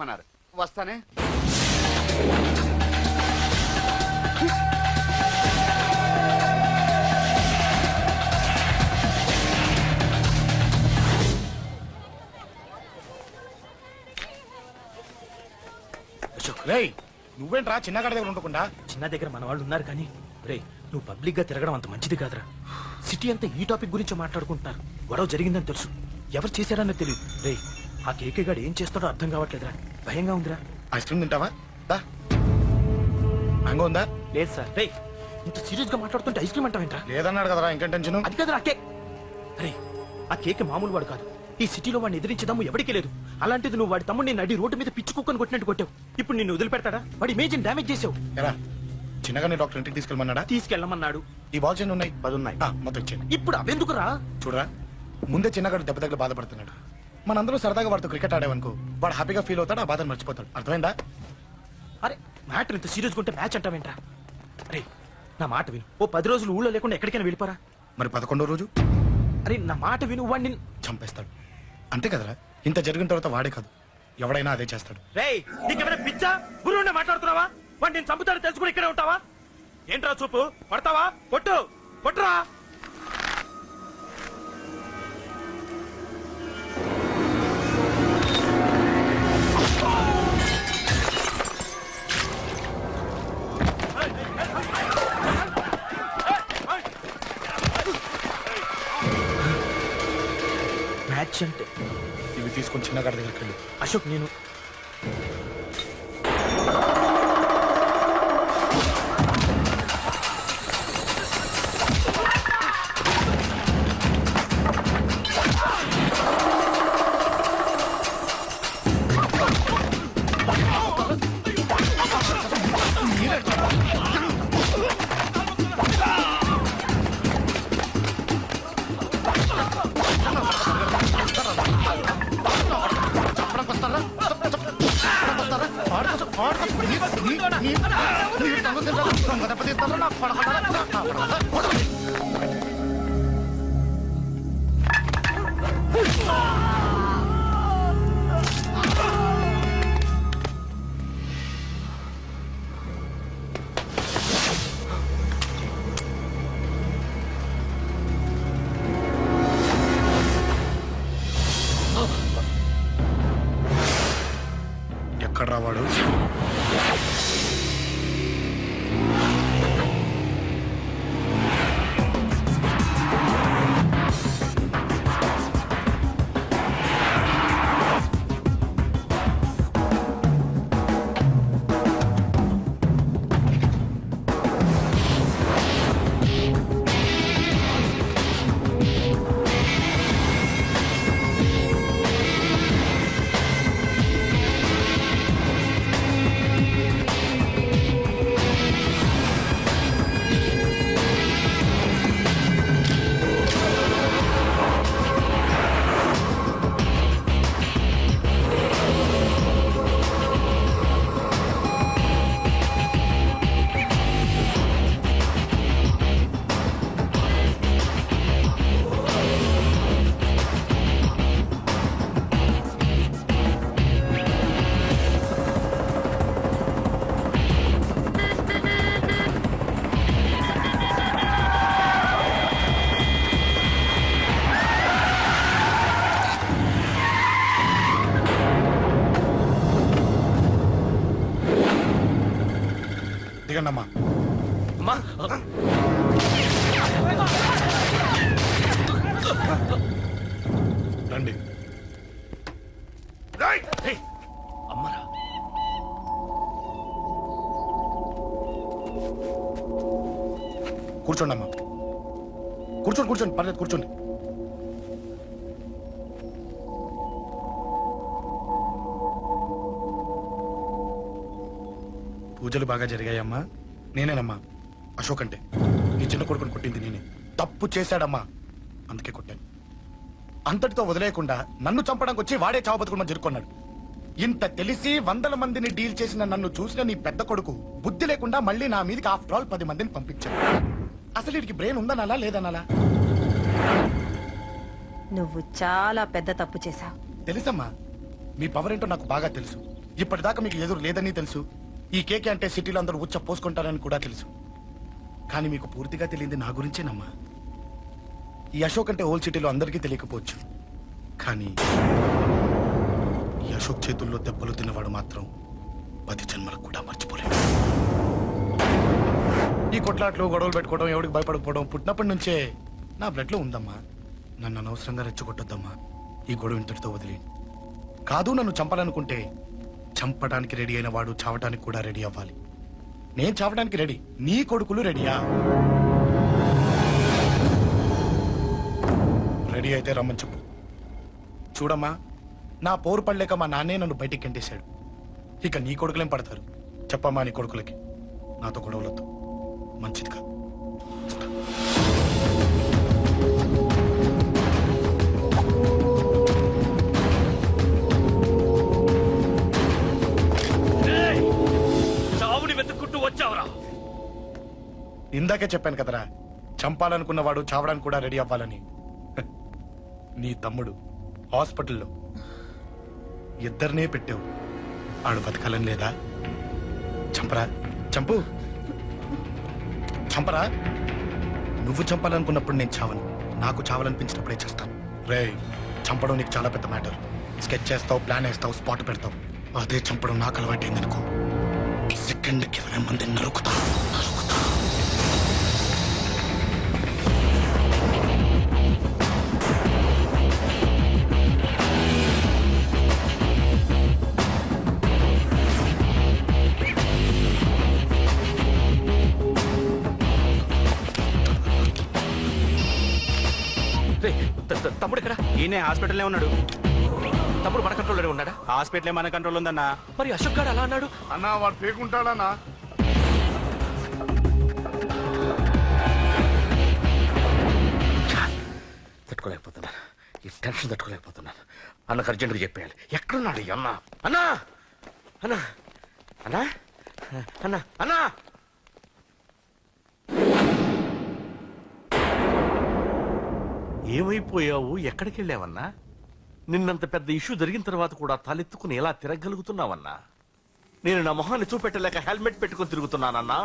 అన్నారు. వస్తానే. రేయ్ నువ్వేంట్రా చిన్నగాడి దగ్గర ఉండకుండా? చిన్న దగ్గర మన వాళ్ళు ఉన్నారు కానీ రే నువ్వు పబ్లిక్ గా తిరగడం అంత మంచిది కాదురా. సిటీ అంతా ఈ టాపిక్ గురించి మాట్లాడుకుంటున్నారు. గొడవ జరిగిందని తెలుసు, ఎవరు చేశారని తెలియదు. రే ఆ కేకే గాడు ఏం చేస్తాడో అర్థం కావట్లేదురా, భయంగా ఉందిరా. ఐస్ క్రీమ్ తింటావా? మ్యాంగో ఉందా? లేదు సార్. రే ఇంత సీరియస్ గా మాట్లాడుతుంటే ఐస్ క్రీమ్ అంటావేంట్రా? లేదన్నాడు కదరా, ఇంకేం టెన్షన్? అది కదరా కేక్. రే ఆ కేక్ మామూలు వాడు కాదు. ఈ సిటీలో వాడిని ఎదిరించదాము ఎవరికీ లేదు. అలాంటిది నువ్వు వాడి తమ్ముడిని నడి రోడ్డు మీద పిచ్చి కుక్కను కొట్టినట్టు కొట్టావు. ఇప్పుడు నిన్ను వదిలిపెడతాడా? వాడి ఇమేజ్ డ్యామేజ్ చేసావు. ఎలా చిన్నగానే డాక్టర్ ఇంటికి తీసుకెళ్ళమన్నాడా? తీసుకెళ్ళమన్నాడు. ఈ బాల్స్ ఎన్ని ఉన్నాయి? 10 ఉన్నాయి. మొత్తం ఇచ్చేయండి. ఇప్పుడు అవెందుకురా? చూడరా, ముందే చిన్నగాడు దెబ్బ దగ్గర బాధపడుతున్నాడు. మనందరూ సరదాగా వాడితో క్రికెట్ ఆడేవనుకో, వాడు హ్యాపీగా ఫీల్ అవుతాడు, ఆ బాధను మర్చిపోతాడు. అర్థమైందా? అరే మ్యాటర్ ఇంత సీరియస్ గా ఉంటే మ్యాచ్ అంటావేంట్రా? అరే నా మాట విను, ఓ 10 రోజులు ఊళ్ళో లేకుండా ఎక్కడికైనా వెళ్ళిపోరా. మరి 11వ రోజు? అరే నా మాట విను, వాడిని చంపేస్తాడు. అంతే కదరా, ఇంత జరిగిన తర్వాత వాడే కాదు ఎవడైనా అదే చేస్తాడు. రేయ్ నీకేమైనా పిచ్చా? గురువునే మాట్లాడుతున్నావా? వాడు నేను చంపుతాడు తెలుసుకుని ఇక్కడే ఉంటావా? ఏంట్రా చూపు? పడతావా? కొట్టు కొట్టురా. మ్యాచ్ అంటే ఇవి తీసుకొని చిన్నగాడి దగ్గరికి వెళ్ళు. అశోక్ నేను ఎక్కడ రావాడు? దిగండమ్మా. రండి. అమ్మరా కూర్చోండి అమ్మా, కూర్చోండి కూర్చోండి, పర్లేదు కూర్చోండి. పూజలు బాగా జరిగాయమ్మా? నేనేనమ్మా అశోక్ అంటే. నీ చిన్న కొడుకుని కొట్టింది నేనే. తప్పు చేశాడమ్మా, అందుకే కొట్టాను. అంతటితో వదిలేయకుండా నన్ను చంపడానికి వచ్చి వాడే చావు బతుకుని జరుపుకున్నాడు. ఇంత తెలిసి 100 మందిని డీల్ చేసిన నన్ను చూసిన నీ పెద్ద కొడుకు బుద్ధి లేకుండా మళ్ళీ నా మీదకి ఆఫ్టర్ ఆల్ 10 మందిని పంపించాడు. అసలు వీడికి బ్రెయిన్ ఉందనాలా లేదనాలా? నువ్వు చాలా పెద్ద తప్పు చేశావు. తెలుసమ్మా, మీ పవర్ ఏంటో నాకు బాగా తెలుసు. ఇప్పటిదాకా మీకు ఎదురు లేదని తెలుసు. ఈ కేకే అంటే సిటీలో అందరూ ఉచ్చ పోసుకుంటారని కూడా తెలుసు. కానీ మీకు పూర్తిగా తెలియంది నా గురించేనమ్మా. ఈ అశోక్ అంటే ఓల్డ్ సిటీలో అందరికీ తెలియకపోవచ్చు, కానీ ఈ అశోక్ చేతుల్లో దెబ్బలు తిన్నవాడు మాత్రం 10 జన్మలకు కూడా మర్చిపోలేడు. ఈ కొట్లాట్లు గొడవలు పెట్టుకోవడం, ఎవరికి భయపడకపోవడం పుట్టినప్పటి నుంచే నా బ్లడ్ లో ఉందమ్మా. నన్ను అనవసరంగా రెచ్చగొట్టొద్దమ్మా. ఈ గొడవ ఇంతటితో వదిలి. కాదు, నన్ను చంపాలనుకుంటే చంపడానికి రెడీ అయిన వాడు చావటానికి కూడా రెడీ అవ్వాలి. నేను చావడానికి రెడీ, నీ కొడుకులు రెడీయా? రెడీ అయితే రమ్మని చెప్పు. చూడమ్మా, నా పోరు పడలేక మా నాన్నే నన్ను బయటికి గెంటేశాడు. ఇక నీ కొడుకులేం పడతారు? చెప్పమ్మా నీ కొడుకులకి నాతో గొడవలొద్దు, మంచిది కాదు. చావుని వెతుక్కుంటూ వచ్చావురా. ఇందాకే చెప్పాను కదరా, చంపాలనుకున్నవాడు చావడానికి కూడా రెడీ అవ్వాలని. నీ తమ్ముడు హాస్పిటల్లో ఇద్దరినే పెట్టావు. ఆడు బతకాలని లేదా? చంపరా, చంపు, చంపరా. నువ్వు చంపాలనుకున్నప్పుడు నేను చావను, నాకు చావాలనిపించినప్పుడే చేస్తాను. రే, చంపడం నీకు చాలా పెద్ద మ్యాటర్. స్కెచ్ చేస్తావు, ప్లాన్ వేస్తావు, స్పాట్ పెడతావు. అదే చంపడం నాకు అలవాటైందనుకో, సెకండ్కి 20 మందిని నరుకుతా. తమ్ముడు ఇక్కడ? ఈయనే హాస్పిటల్లో ఉన్నాడు. తమ్ముడు మన కంట్రోల్లోనే ఉన్నాడా? హాస్పిటలే మన కంట్రోల్ ఉందన్నా. మరి అశోక్ గారు అలా అన్నాడు. అన్నా వాడు పేకుంటాడన్నా. తట్టుకోలేకపోతున్నాను, ఈ టెన్షన్ తట్టుకోలేకపోతున్నాను. అన్నకు అర్జెంట్గా చెప్పేయాలి. ఎక్కడున్నాడు ఈ అన్న? అన్నా, అన్నా, అన్నా, అన్నా, అన్నా. ఏమైపోయావు? ఎక్కడికి వెళ్ళావన్నా? నిన్నంత పెద్ద ఇష్యూ జరిగిన తర్వాత కూడా తలెత్తుకుని ఎలా తిరగలుగుతున్నావన్నా? నేను నా మొహాన్ని చూపెట్టలేక హెల్మెట్ పెట్టుకుని తిరుగుతున్నానన్నా.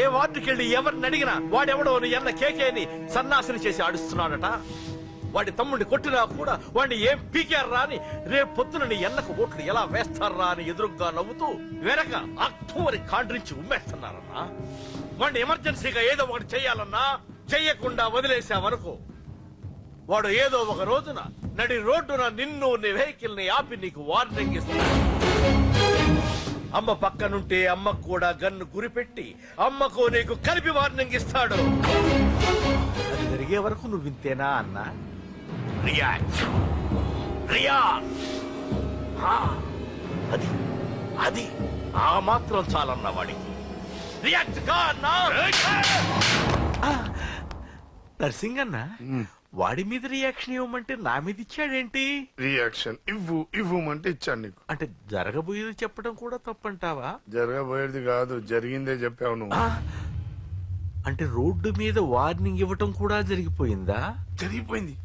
ఏ వార్డుకి వెళ్ళి ఎవరిని అడిగినా వాడెవడో నీ అన్న కేకేని సన్నాసిని చేసి ఆడిస్తున్నాడట. వాడి తమ్ముడిని కొట్టినా కూడా వాడిని ఏం పీకారా అని రేపు పొద్దున నీ ఎన్నకు ఓట్లు ఎలా వేస్తారా అని ఎదురుగ్గా నవ్వుతూ వెనక అక్టోబరి కాండ్రించి ఉమ్మేస్తున్నారన్నా. వాడిని ఎమర్జెన్సీగా ఏదో ఒకటి చెయ్యాలన్నా, చెయ్యకుండా వదిలేసావనుకో, వాడు ఏదో ఒక రోజున నడి రోడ్డున నిన్ను నీ వెహికల్ ని ఆపి నీకు వార్నింగ్ ఇస్తాడు. అమ్మ పక్కనుంటే అమ్మకు కూడా గన్ను గురిపెట్టి అమ్మకు నీకు కలిపి వార్నింగ్ ఇస్తాడు. అది జరిగే వరకు నువ్వు వింతేనా అన్నా? రియాక్ట్, అది అది ఆ మాత్రం చాలన్నా వాడికి. రియాక్ట్ కా అన్నా. నర్సింగ్ అన్నా, వాడి మీద రియాక్షన్ ఇవ్వమంటే నా మీద ఇచ్చాడేంటి? రియాక్షన్ ఇవ్వమంటే ఇచ్చాను నీకు. అంటే జరగబోయేది చెప్పడం కూడా తప్పంటావా? జరగబోయేది కాదు, జరిగిందే చెప్పావు నువ్వు. అంటే రోడ్డు మీద వార్నింగ్ ఇవ్వటం కూడా జరిగిపోయిందా? జరిగిపోయింది.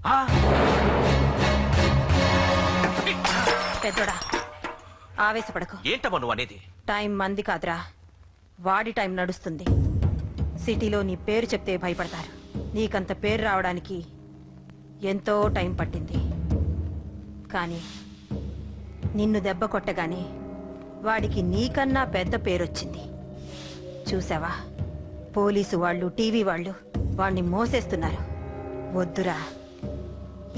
పెద్దోడా, ఆవేశపడకు. ఏంటమ్మా నువ్వు అనేది? టైం మంది కాదురా, వాడి టైం నడుస్తుంది. సిటీలో నీ పేరు చెప్తే భయపడతారు. నీకంత పేరు రావడానికి ఎంతో టైం పట్టింది. కానీ నిన్ను దెబ్బ కొట్టగానే వాడికి నీకన్నా పెద్ద పేరొచ్చింది. చూసావా, పోలీసు వాళ్ళు, టీవీ వాళ్ళు వాణ్ణి మోసేస్తున్నారు. వద్దురా,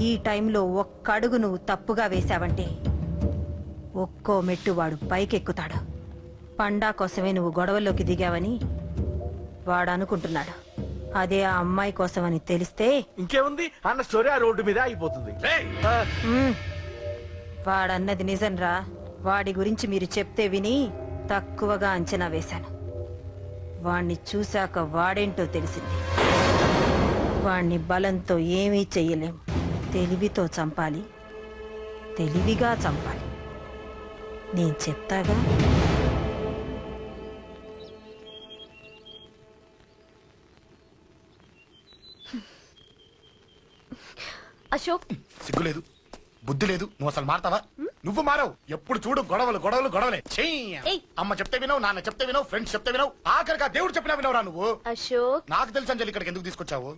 ఈ టైంలో ఒక్క అడుగు నువ్వు తప్పుగా వేశావంటే ఒక్కో మెట్టు వాడు పైకెక్కుతాడు. పండా కోసమే నువ్వు గొడవల్లోకి దిగావని వాడు అనుకుంటున్నాడు. అదే ఆ అమ్మాయి కోసమని తెలిస్తే ఇంకేముంది అన్న స్టోరీ ఆ రోడ్డు మీద అయిపోతుంది. వాడన్నది నిజంరా. వాడి గురించి మీరు చెప్తే విని తక్కువగా అంచనా వేశాను. వాణ్ణి చూశాక వాడేంటో తెలిసింది. వాణ్ణి బలంతో ఏమీ చెయ్యలేం. తెలివితో చంపాలి, తెలివిగా చంపాలి. నేను చెప్తాగా. అశోక్, సిగ్గు లేదు, బుద్ధి లేదు, నువ్వు అసలు మారతావా? నువ్వు మారవు. ఎప్పుడు చూడు గొడవలు గొడవలు గొడవలే. చెయ్యి. ఏయ్. అమ్మ చెప్తే వినవు, నాన్న చెప్తే వినవు, ఫ్రెండ్స్ చెప్తే వినవు, ఆఖరిగా దేవుడు చెప్పినా వినవురా నువ్వు. అశోక్ నాకు తెలుసు అంజలి ఇక్కడికి ఎందుకు తీసుకొచ్చావు,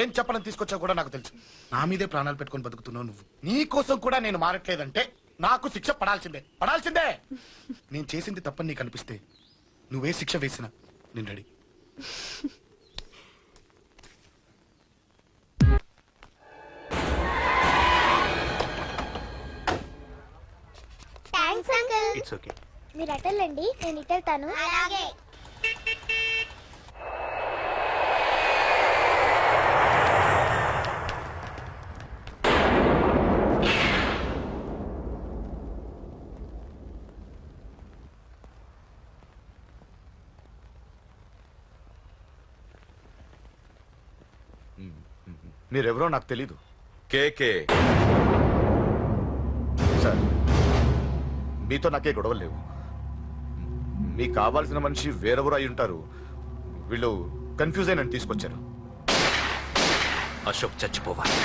ఏం చెప్పాలని తీసుకొచ్చావు కూడా నాకు తెలుసు. నా మీదే ప్రాణాలు పెట్టుకొని బతుకుతున్నావు నువ్వు. నీ కోసం కూడా నేను మారట్లేదంటే నాకు శిక్ష పడాల్సిందే, పడాల్సిందే. నేను చేసింది తప్పని నీకు అనిపిస్తే నువ్వే శిక్ష వేసినా నేను ready. Thanks uncle. It's okay. మీరు అటెళ్ళండి, నేను ఇటెళ్తాను. అలాగే. మీరెవరో నాకు తెలీదు. కేకే సార్, మీతో నాకే గొడవలు లేవు. మీకు కావాల్సిన మనిషి వేరెవరో అయి ఉంటారు. వీళ్ళు కన్ఫ్యూజ్ అయినని తీసుకొచ్చారు. అశోక్ చచ్చిపోవాలి.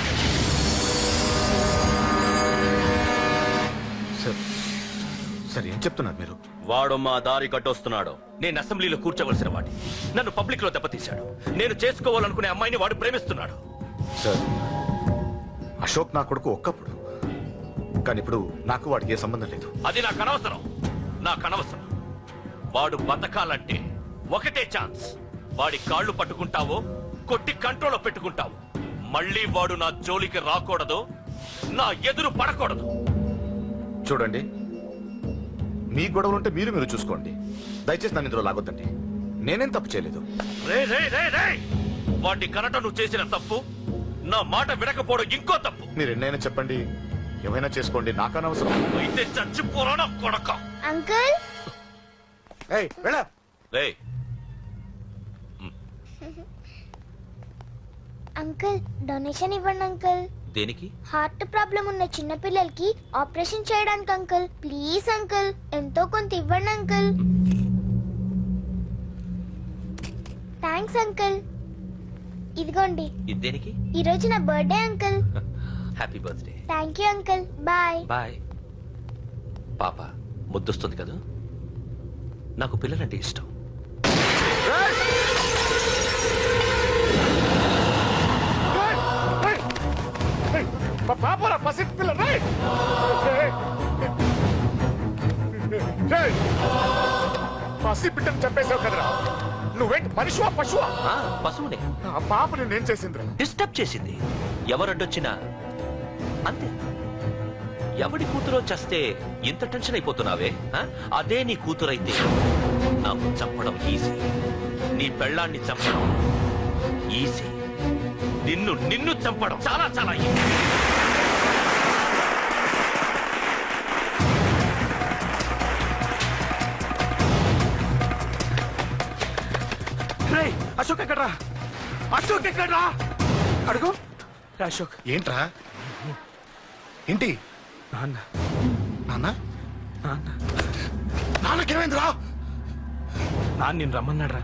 సార్ సార్ ఏం చెప్తున్నారు మీరు? వాడు మా దారి కట్టొస్తున్నాడు. నేను అసెంబ్లీలో కూర్చోవలసిన వాడి నన్ను పబ్లిక్ లో దెబ్బతీశాడు. నేను చేసుకోవాలనుకునే అమ్మాయిని వాడు ప్రేమిస్తున్నాడు. సార్, అశోక్ నా కొడుకు ఒక్కప్పుడు, కానీ ఇప్పుడు నాకు వాడికి ఏ సంబంధం లేదు. అది నాకు అనవసరం, నాకు అనవసరం. వాడు బతకాలంటే ఒకటే ఛాన్స్. వాడి కాళ్ళు పట్టుకుంటావో కొట్టి కంట్రోల్లో పెట్టుకుంటావు. మళ్ళీ వాడు నా జోలికి రాకూడదు, నా ఎదురు పడకూడదు. చూడండి, మీ గొడవలుంటే మీరు చూసుకోండి. దయచేసి నన్ను ఇందులో లాగొద్దండి. నేనేం తప్పు చేయలేదు. రే రే రే రే వాడిని కనట నువ్వు చేసిన తప్పు, నా మాట వినకపోవడం ఇంకో తప్పు. మీరు ఎన్నైనా చెప్పండి, ఏమైనా చేసుకోండి, నాకు అనవసరం. అయితే చచ్చిపోరా కొడక. అంకుల్ రే అంకుల్, డొనేషన్ ఇవ్వండి అంకుల్. దేనికి? హార్ట్ ప్రాబ్లం ఉన్న చిన్న పిల్లలకి ఆపరేషన్ చేయడానికి అంకుల్. ప్లీజ్ అంకుల్, ఎంతో కొంత ఇవ్వండి అంకుల్. Thanks uncle. ఇదిగోండి. ఇది దేనికి? ఈ రోజు నా birthday uncle. Happy birthday. Thank you uncle. Bye. Bye. పాప ముద్దొస్తుంది కదా, నాకు పిల్లలంటే ఇష్టం. పాపరా పసి పిల్ల, పసి బిడ్డను చంపేశావు కదరా. నువ్వేంటి మనిషివా పశువా? పశువునే. ఆ పాప నేనేం చేసిందిరా? డిస్టర్బ్ చేసింది. ఎవరడ్డొచ్చినా అంతే. ఎవడి కూతురో చస్తే ఇంత టెన్షన్ అయిపోతున్నావే? అదే నీ కూతురైతే నాకు చంపడం ఈజీ, నీ పెళ్ళాన్ని చంపడం ఈజీ, నిన్ను చంపడం చాలా చాలా ఈజీ. అశోక్ ఎక్కడ్రా? అశోక్ ఎక్కడ్రా? అడుగు. అశోక్. ఏంట్రా? ఏంటి? నాన్న. నాన్న? నాన్న. నాన్నకేమైందిరా? నాన్న నేను రమ్మన్నాడ్రా.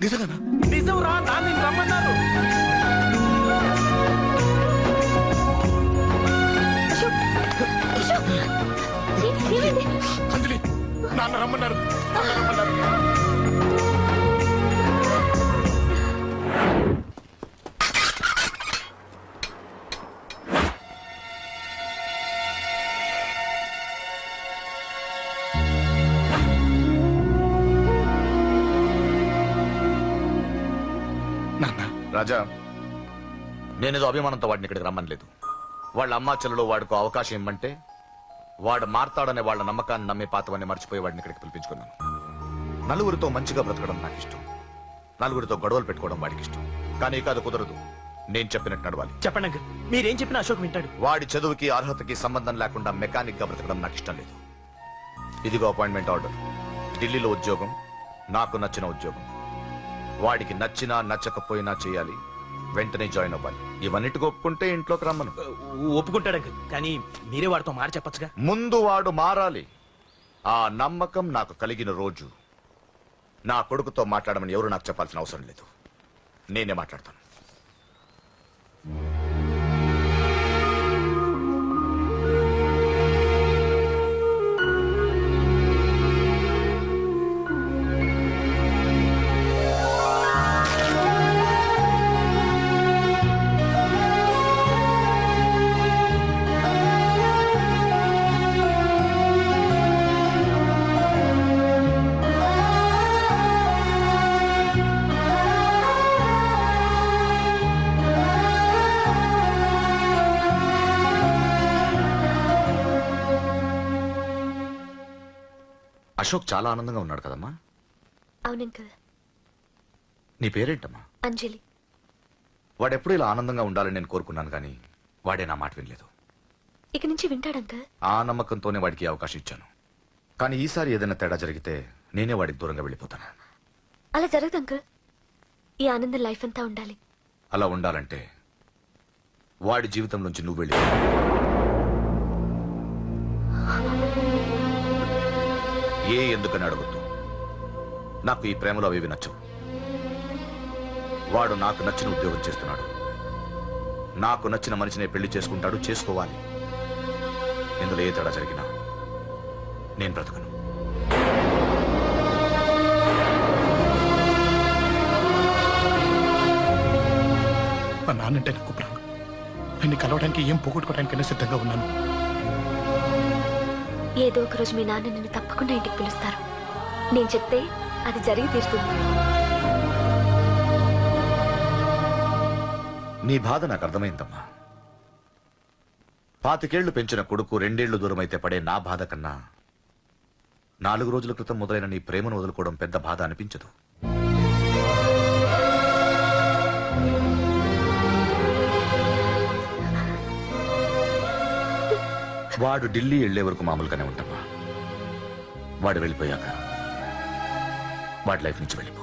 నిజంగానా? నిజం రా, నాన్న నేను రమ్మన్నారు. అంజలి, నాన్న రమ్మన్నారు. నాన్న రమ్మన్నారు. రాజా, నేనేదో అభిమానంతో వాడిని ఇక్కడికి రమ్మనలేదు. వాళ్ళ అమ్మా చెల్లెలు వాడికి అవకాశం ఇమ్మంటే వాడు మారతాడనే వాళ్ళ నమ్మకాన్ని నమ్మే పాతవన్నీ మర్చిపోయి వాడిని ఇక్కడికి పిలిపించుకున్నాను. నలుగురితో మంచిగా బ్రతకడం నాకు ఇష్టం, నలుగురితో గొడవలు పెట్టుకోవడం వాడికి ఇష్టం. కానీ ఇక అది కుదరదు. నేను చెప్పినట్టు నడవాలి. చెప్పండి అంకుల్, మీరేం చెప్పినా అశోక్ వింటాడు. వాడి చదువుకి అర్హతకి సంబంధం లేకుండా మెకానిక్ గా బ్రతకడం నాకు ఇష్టం లేదు. ఇదిగో అపాయింట్మెంట్ ఆర్డర్. ఢిల్లీలో ఉద్యోగం, నాకు నచ్చిన ఉద్యోగం. వాడికి నచ్చినా నచ్చకపోయినా చేయాలి, వెంటనే జాయిన్ అవ్వాలి. ఇవన్నిటికి ఒప్పుకుంటే ఇంట్లోకి రమ్మను. ఒప్పుకుంటాడు అంకుల్, కానీ మీరే వాడితో మాట చెప్పచ్చుగా. ముందు వాడు మారాలి. ఆ నమ్మకం నాకు కలిగిన రోజు నా కొడుకుతో మాట్లాడమని ఎవరు నాకు చెప్పాల్సిన అవసరం లేదు. నేనే మాట్లాడతాను. అశోక్ చాలా ఆనందంగా ఉన్నాడు కదమ్మా. అవును అంకుల్. నీ పేరేంటమ్మా? అంజలి. వాడెప్పుడు ఇలా ఆనందంగా ఉండాలని నేను కోరుకున్నాను, కానీ వాడే నా మాట వినలేదు. ఇక నుంచి వింటాడు అంకుల్. ఆ నమ్మకంతోనే వాడికి ఈ అవకాశం ఇచ్చాను. కానీ ఈసారి ఏదైనా తేడా జరిగితే నేనే వాడికి దూరంగా వెళ్ళిపోతాను. అలా జరగదు అంకుల్. ఈ ఆనందం లైఫ్ అంతా ఉండాలి. అలా ఉండాలంటే వాడి జీవితం నుంచి నువ్వు వెళ్ళి ఎందుకని అడగొద్దు. నాకు ఈ ప్రేమలో అవేవి నచ్చవు. వాడు నాకు నచ్చిన ఉద్యోగం చేస్తున్నాడు. నాకు నచ్చిన మనిషినే పెళ్లి చేసుకుంటాడు, చేసుకోవాలి. ఇందులో ఏ తేడా జరిగినా నేను బ్రతకను. మా నాన్నంటే నాకు ప్రాణం. ఆయన్ని కలవడానికి ఏం పోగొట్టుకోవడానికైనా సిద్ధంగా ఉన్నాను. ఏదో ఒక రోజు మీ నాన్న నిన్ను తప్పకుండా ఇంటికి పిలుస్తారు. నేను చెప్తే అది జరిగి తీరుతుంది. నీ బాధ నాకు అర్థమైందమ్మా. 25 ఏళ్లు పెంచిన కొడుకు 2 ఏళ్లు దూరం అయితే పడే నా బాధ కన్నా 4 రోజుల క్రితం మొదలైన నీ ప్రేమను వదులుకోవడం పెద్ద బాధ అనిపించదు. వాడు ఢిల్లీ వెళ్లే వరకు మామూలుగానే ఉంటామా. వాడు వెళ్ళిపోయాక వాడి లైఫ్ నుంచి వెళ్ళిపో.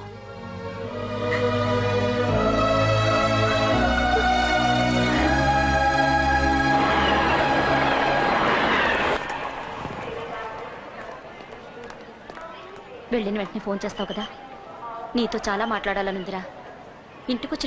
వెళ్ళిన వెంటనే ఫోన్ చేస్తావు కదా. నీతో చాలా మాట్లాడాలనుందిరా. ఇంటికొచ్చి